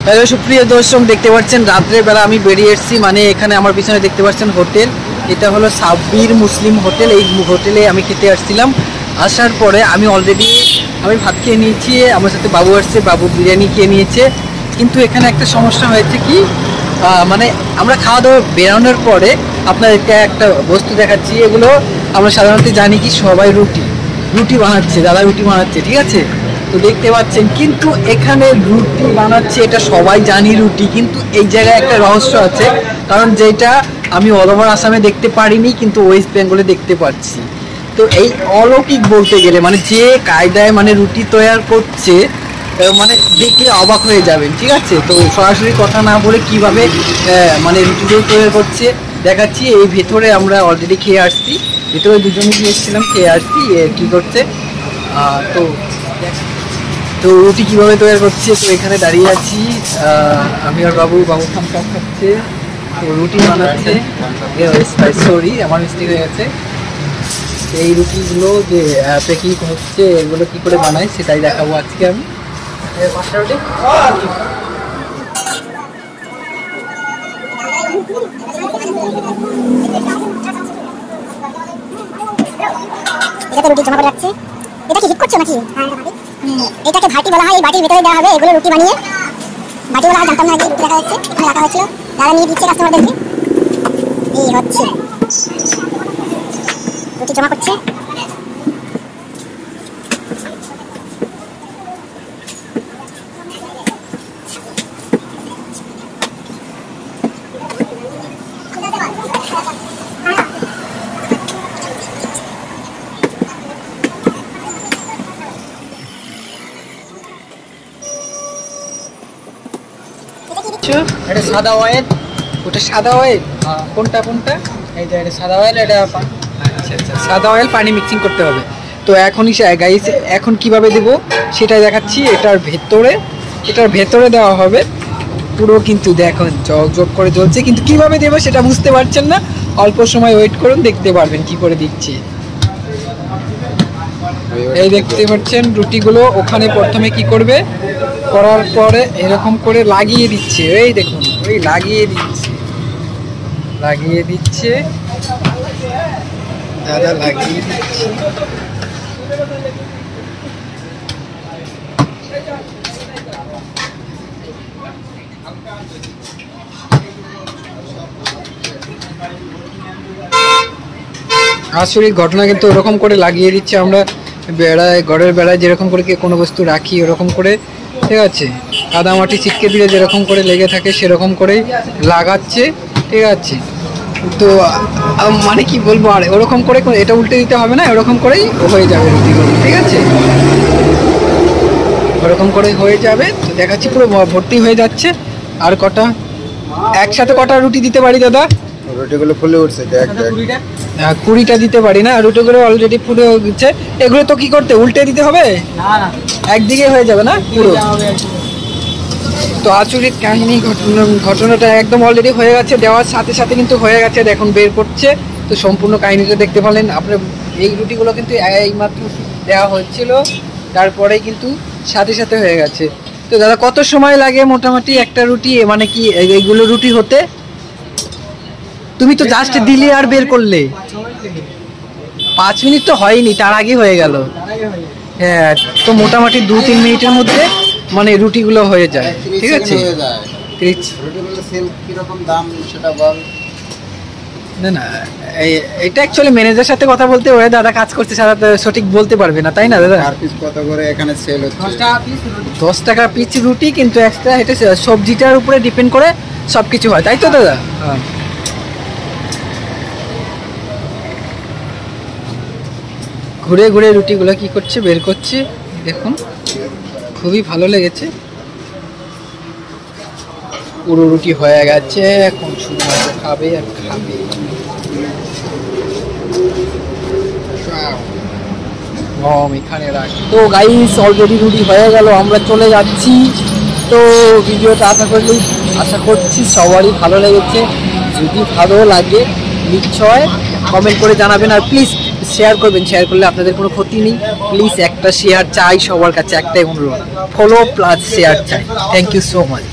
Hello সুপ্রিয় দর্শক, দেখতে পাচ্ছেন রাত্রের বেলা আমি বেরিয়ে এসেছি। মানে এখানে আমার পিছনে দেখতে পাচ্ছেন হোটেল, এটা হলো সাব্বির মুসলিম হোটেল। এই হোটেলে আমি খেতে আসছিলাম। আসার পরে আমি অলরেডি ভাত খেয়ে নিয়েছি, আমার সাথে বাবু আসছে, বাবু বিরিয়ানি খেয়ে নিয়েছে। কিন্তু এখানে একটা সমস্যা হয়েছে কি, মানে আমরা খাওয়া দাওয়া বেরোনোর পরে আপনাদেরকে একটা বস্তু দেখাচ্ছি। এগুলো আমরা সাধারণত জানি কি সবাই রুটি বানাচ্ছে, দাদা রুটি বানাচ্ছে, ঠিক আছে? তো দেখতে পাচ্ছেন, কিন্তু এখানে রুটি বানাচ্ছে এটা সবাই জানি রুটি, কিন্তু এই জায়গায় একটা রহস্য আছে। কারণ যেটা আমি অল ওভার আসামে দেখতে পারিনি, কিন্তু ওয়েস্ট বেঙ্গলে দেখতে পাচ্ছি। তো এই অলৌকিক বলতে গেলে, মানে যে কায়দায় মানে রুটি তৈরি করছে, মানে দেখলে অবাক হয়ে যাবেন, ঠিক আছে? তো সরাসরি কথা না বলে কিভাবে মানে রুটিগুলো তৈরি করছে দেখাচ্ছি। এই ভেতরে আমরা অলরেডি খেয়ে আসছি, ভেতরে দুজনে গিয়েছিলাম, খেয়ে আসছি কি করছে। তো রুটি কিভাবে তৈরি করছে, তো এখানে দাঁড়িয়ে আছি আমি আর বাবু খাচ্ছে, তো রুটি বানাচ্ছে। সরি, আমার মিস্টেক হয়ে গেছে। এই রুটিগুলো যে প্যাকিং হচ্ছে, এগুলো কি করে বানায় সেটাই দেখাবো আজকে আমি। পাঁচটা রুটি রুটি জমা করে রাখছে। এটা কি হিট করছো নাকি? এটাকে ভাটি বলা হয়। এই বাটির ভিতরে দেওয়া হবে এগুলো রুটি বানিয়ে। বাটি বলা হয়, জানতাম না যে রুটি রাখা যাচ্ছে, এখানে রাখা হয়েছিল। দাদা নিয়ে দিচ্ছে কাস্টমারদেরকে। এই হচ্ছে রুটি জমা করছে। এটা সাদা অয়েল, ওটা সাদা অয়েল। কোনটা এই যে এটা সাদা অয়েল, এটা আচ্ছা সাদা অয়েল পানি মিক্সিং করতে হবে। তো এখনই গাইস, এখন কিভাবে দেবো সেটাই দেখাচ্ছি। এটার ভেতরে দেওয়া হবে পুরো, কিন্তু দেখুন জগ করে জ্বলছে, কিন্তু কিভাবে দেবো সেটা বুঝতে পারছেন না। অল্প সময় ওয়েট করুন, দেখতে পারবেন কি করে দিচ্ছি। এই দেখতে পাচ্ছেন রুটিগুলো ওখানে প্রথমে কি করবে, করার পরে এরকম করে লাগিয়ে দিচ্ছে। এই দেখুন, ওই লাগিয়ে দিচ্ছে দাদা, লাগিয়ে দিচ্ছে। আসলে ঘটনা কিন্তু ওরকম করে লাগিয়ে দিচ্ছে। আমরা ঘরের বেড়ায় যেরকম করে কোনো বস্তু রাখি ওরকম করে, ঠিক আছে? কাদামাটি ছিটকে দিলে যেরকম করে লেগে থাকে সেরকম করেই লাগাচ্ছে, ঠিক আছে? তো মানে কি বলবো, আর ওরকম করে এটা উল্টে দিতে হবে না, এরকম করেই হয়ে যাবে রুটিগুলো, ঠিক আছে? ওরকম করে হয়ে যাবে। তো দেখাচ্ছি, পুরো ভর্তি হয়ে যাচ্ছে। আর একসাথে কটা রুটি দিতে পারি দাদা? রুটিগুলো ফুলে উঠছে, 20টা দিতে পারি না, রুটিগুলো অলরেডি ফুলে উঠছে। এগুলো তো কি করতে, উল্টে দিতে হবে? না, একদিকে হয়ে যাবে না পুরো। তো আচরিত কাহিনী, ঘটনাটা একদম অলরেডি হয়ে গেছে, দেওয়ার সাথে সাথে কিন্তু হয়ে গেছে। দেখুন বের করছে। তো সম্পূর্ণ কাহিনীটা দেখতে পারলেন আপনার। এই রুটিগুলো কিন্তু এইমাত্র দেওয়া হচ্ছিল, তারপরে কিন্তু সাথে সাথে হয়ে গেছে। তো দাদা কত সময় লাগে মোটামুটি একটা রুটি, মানে কি এইগুলো রুটি হতে? তুমি তো জাস্ট দিলে আর বের করলে। 5 মিনিট তো হয়নি, তার আগে হয়ে গেল। হ্যাঁ, তো মোটামুটি 2-3 মিনিটের মধ্যে মানে রুটিগুলো হয়ে যায়, ঠিক আছে? না, এটা অ্যাকচুয়ালি ম্যানেজারের সাথে কথা বলতে হয়। দাদা কাজ করতে সারা সঠিক বলতে পারবে না, তাই না দাদা? কত করে এখানে সেল হচ্ছে? 10 টাকা পিস রুটি, কিন্তু এক্সট্রা এটা সবজিটার উপরে ডিপেন্ড করে সবকিছু হয়, তাই তো দাদা? হ্যাঁ। ঘুরে ঘুরে রুটিগুলো কি করছে, বের করছে। দেখুন খুবই ভালো লেগেছে। পুরো রুটি হয়ে গেছে, এখন শুধু খাবে আর খাবে। এখানে রাখ। তো গাইস, অলরেডি রুটি হয়ে গেল, আমরা চলে যাচ্ছি। তো ভিডিওটা আশা করছি সবারই ভালো লেগেছে। যদি ভালো লাগে নিশ্চয় কমেন্ট করে জানাবেন, আর প্লিজ শেয়ার করবেন। শেয়ার করলে আপনাদের কোনো ক্ষতি নেই। প্লিজ একটা শেয়ার চাই সবার কাছে, একটাই অনুরোধ, ফলো প্লাস শেয়ার চাই। Thank you so much.